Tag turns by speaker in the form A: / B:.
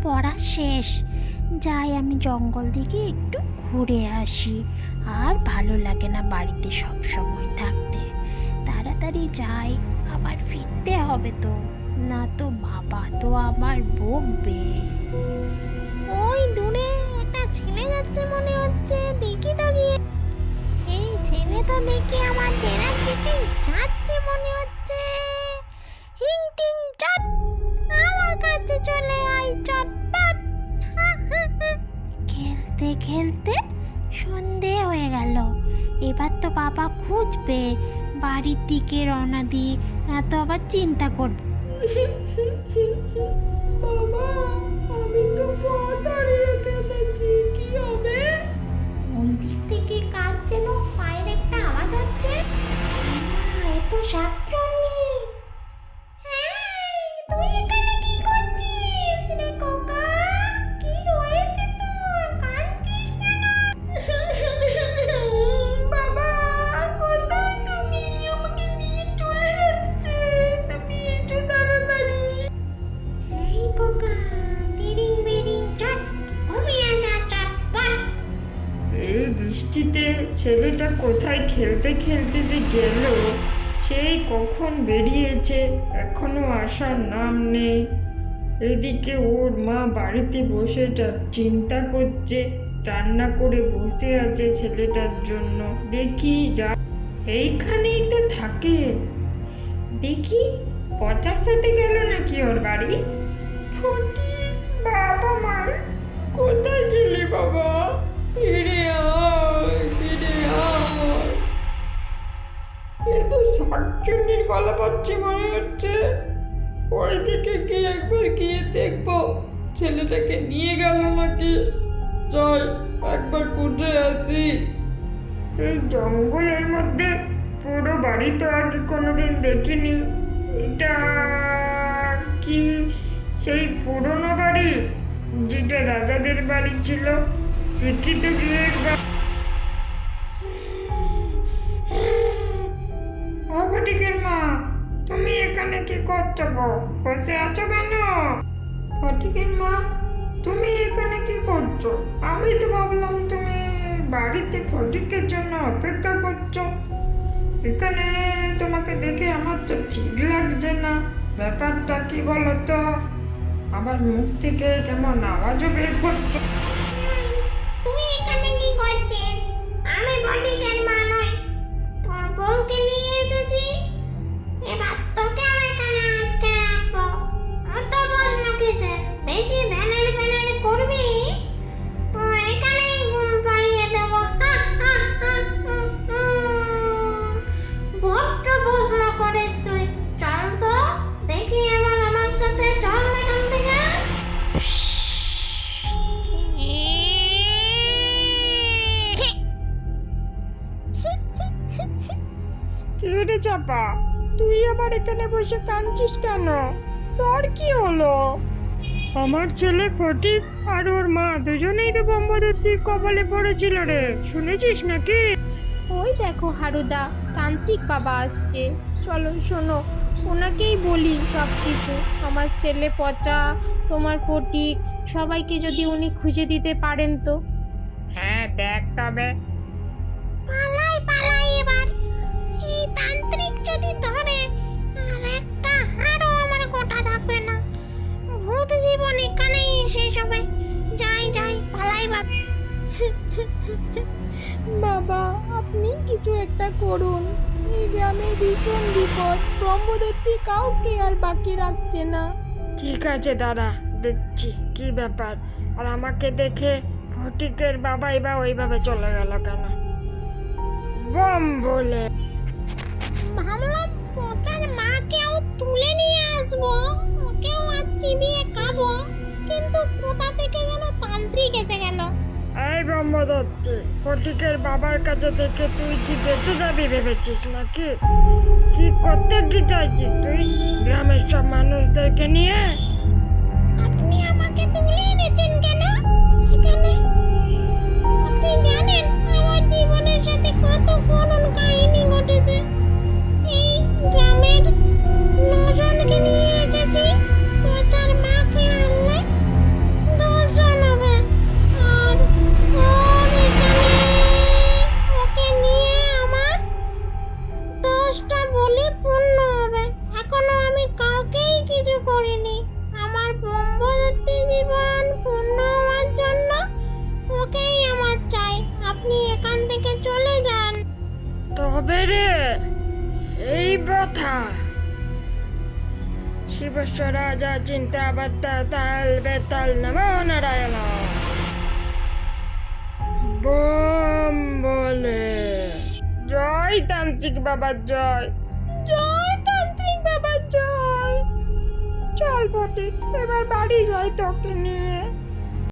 A: পড়া শেষ, যাই আমি জঙ্গল দিকে একটু ঘুরে আসি। আর ভালো লাগে না বাড়িতে সব সময় থাকতে। তাড়াতাড়ি যাই, আবার ফিরতে হবে তো, না তো বাবা তো আমার বকবে। ওই দূরে একটা ছেলে যাচ্ছে মনে হচ্ছে, দেখি তো গিয়ে। এই ছেলে তো দেখি আমার ডেরার দিকে যাচ্ছে মনে হচ্ছে। হিং টিং চট, আমার কাছে চলে আয় চটপট। খেলতে খেলতে সন্ধে হয়ে গেল। এবার তো বাবা খুঁজবে, বাড়ির দিকে রওনা দিই, না তো আবার চিন্তা করবে।
B: বাবা, আমি তো পথ হারিয়ে ফেলেছি, কি হবে?
A: ওই দিক থেকে কাজ যেন পায়ের একটা আওয়াজ হচ্ছে। এ তো শাকচুন্নি। তুই এখানে কি করছিস রে খোকা? কি হয়েছে তোর? কাঁদছিস কেন?
B: বাবা, কোথায় তুমি? আমাকে নিয়ে চলে যাচ্ছে, তুমি একটু তাড়াতাড়ি।
A: এই খোকা, তিরিং বিরিং চট, ঘুমিয়ে যা চটপট।
B: এই বৃষ্টিতে ছেলেটা কোথায় খেলতে খেলতে যে গেল, সেই কখন বেরিয়েছে, এখনো আসার নাম নেই। এদিকে ওর মা বাড়িতে বসে চিন্তা করছে, রান্না করে বসে আছে ছেলেটার জন্য। দেখি যা, এইখানেই তো থাকে। দেখি পচার সাথে গেল নাকি ওর বাড়ি। ফটিক, বাবা মার, কোথায় গেলি বাবা? ফিরে আয়, ফিরে আয়। এ তো শাকচুন্নির গলা পাচ্ছি মনে হচ্ছে। ওইদিকে গিয়ে একবার গিয়ে দেখবো ছেলেটাকে নিয়ে গেল নাকি। চল একবার খুঁজে আসি। এই জঙ্গলের মধ্যে পুরো বাড়ি তো আগে কোনোদিন দেখিনি। এটা কি সেই পুরনো বাড়ি যেটা রাজাদের বাড়ি ছিল? দেখি তো গিয়ে একবার। ও ফটিকের মা, তুমি এখানে কি করছো গো? বসে আছো কেন? ফটিকের মা, তুমি এখানে কি করছো? আমি তো ভাবলাম তুমি বাড়িতে ফটিকের জন্য অপেক্ষা করছো। এখানে তোমাকে দেখে আমার তো ঠিক লাগছে না। ব্যাপারটা কি বলো তো? আবার মুখ থেকে কেমন আওয়াজও বের করছো।
A: তুই এখানে কি করছিস? আমি ফটিকের মা নই, তোর বউকে নিয়ে এসেছি। এবার তোকে আমি এখানে আটকে রাখবো। অত প্রশ্ন কিসের? বেশি ধ্যানের প্যানের করবি তো এখানেই ঘুম পাড়িয়ে দেবো। বড্ড প্রশ্ন করিস তুই। চল তো দেখি, এবার আমার সাথে চল এখান থেকে।
B: কি রে চাপা, তুই আবার এখানে বসে কাঁদছিস কেন? তোর কি হলো? আমার ছেলে ফটিক আর ওর মা দুজনেই তো ব্রহ্মদত্তির কপালে পড়েছিল রে, শুনেছিস নাকি?
C: ওই দেখো হারুদা, তান্ত্রিক বাবা আসছে। চলো শোনো, ওনাকেই বলি সব কিছু। আমার ছেলে পচা, তোমার ফটিক, সবাইকে যদি উনি খুঁজে দিতে পারেন তো।
B: হ্যাঁ দেখ তবে।
A: পালাই পালাই এবার। এই তান্ত্রিক যদি ধরে, আর একটা হাড়ও আমার গোটা থাকবে না। ভূত জীবন এখানেই শেষ হবে। যাই যাই, পালাই বাবা।
C: বাবা, আপনি কিছু একটা করুন। এই গ্রামের ভীষণ বিপদ, ব্রহ্মদত্তি কাউকে আর বাকি রাখছে না।
B: ঠিক আছে দাঁড়া, দেখছি কি ব্যাপার। আর আমাকে দেখে ফটিকের বাবাই বা ওইভাবে চলে গেল কেন? বম বলে
A: ভাবলাম পচার মাকেও তুলে নিয়ে আসবো, ওকেও আজ চিবিয়ে খাবো, কিন্তু কোথা থেকে যেন তান্ত্রিক এসে গেল।
B: এই ব্রহ্মদত্তি, ফটিকের বাবার কাছে থেকে তুই কি বেঁচে যাবি ভেবেছিস নাকি? কি করতে কি চাইছিস তুই গ্রামের সব মানুষদেরকে নিয়ে?
A: আপনি আমাকে তুলে এনেছেন কেন এখানে? আপনি জানেন আমার জীবনের সাথে কত করুণ কাহিনী ঘটেছে। এই গ্রামের নজনকে নিয়ে এসেছি পচার মাকে আনলে। করিনি। আমার ব্রহ্মদত্তি জীবন পূর্ণ হওয়ার জন্য ওকেই আমার চাই। আপনি এখান থেকে চলে যান।
B: তবে রে এই কথা শিবস্ব রাজা চিন্তা বার্তা তাল বেতাল নমো নারায়ণ বোম বলে জয় তান্ত্রিক বাবার জয়, জয় তান্ত্রিক বাবার জয়। চল ফটিক, এবার বাড়ি যাই তোকে নিয়ে।